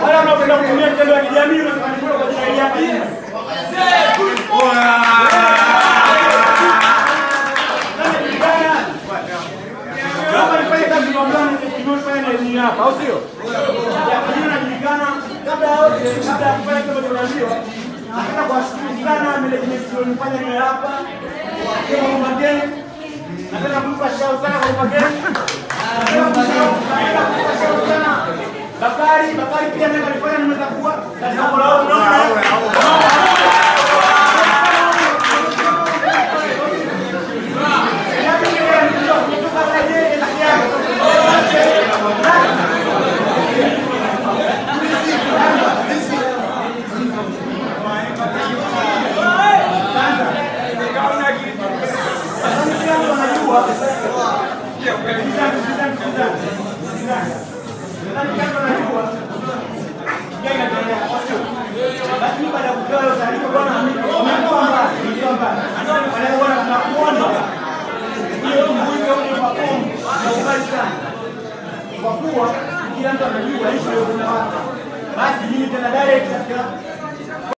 Wala wanapenda kutumia kitendo cha kijamii na kufanikiwa kwa ajili ya dini. Kama nifanye kazi mbona nimefanya na dini hapa, au sio? Jina linajulikana kabla ya kufanya kile tunaambiwa. Nataka kuwashukuru sana management iliyonifanya niwe hapa. Kwa mageni. Nataka kumpa shout sana kwa mageni. Bakari pia ndio alifanya nimeweza kuwa katika lao kwa kuwa kila mtu anajua hicho ndio kuna basi mimi tena direct katika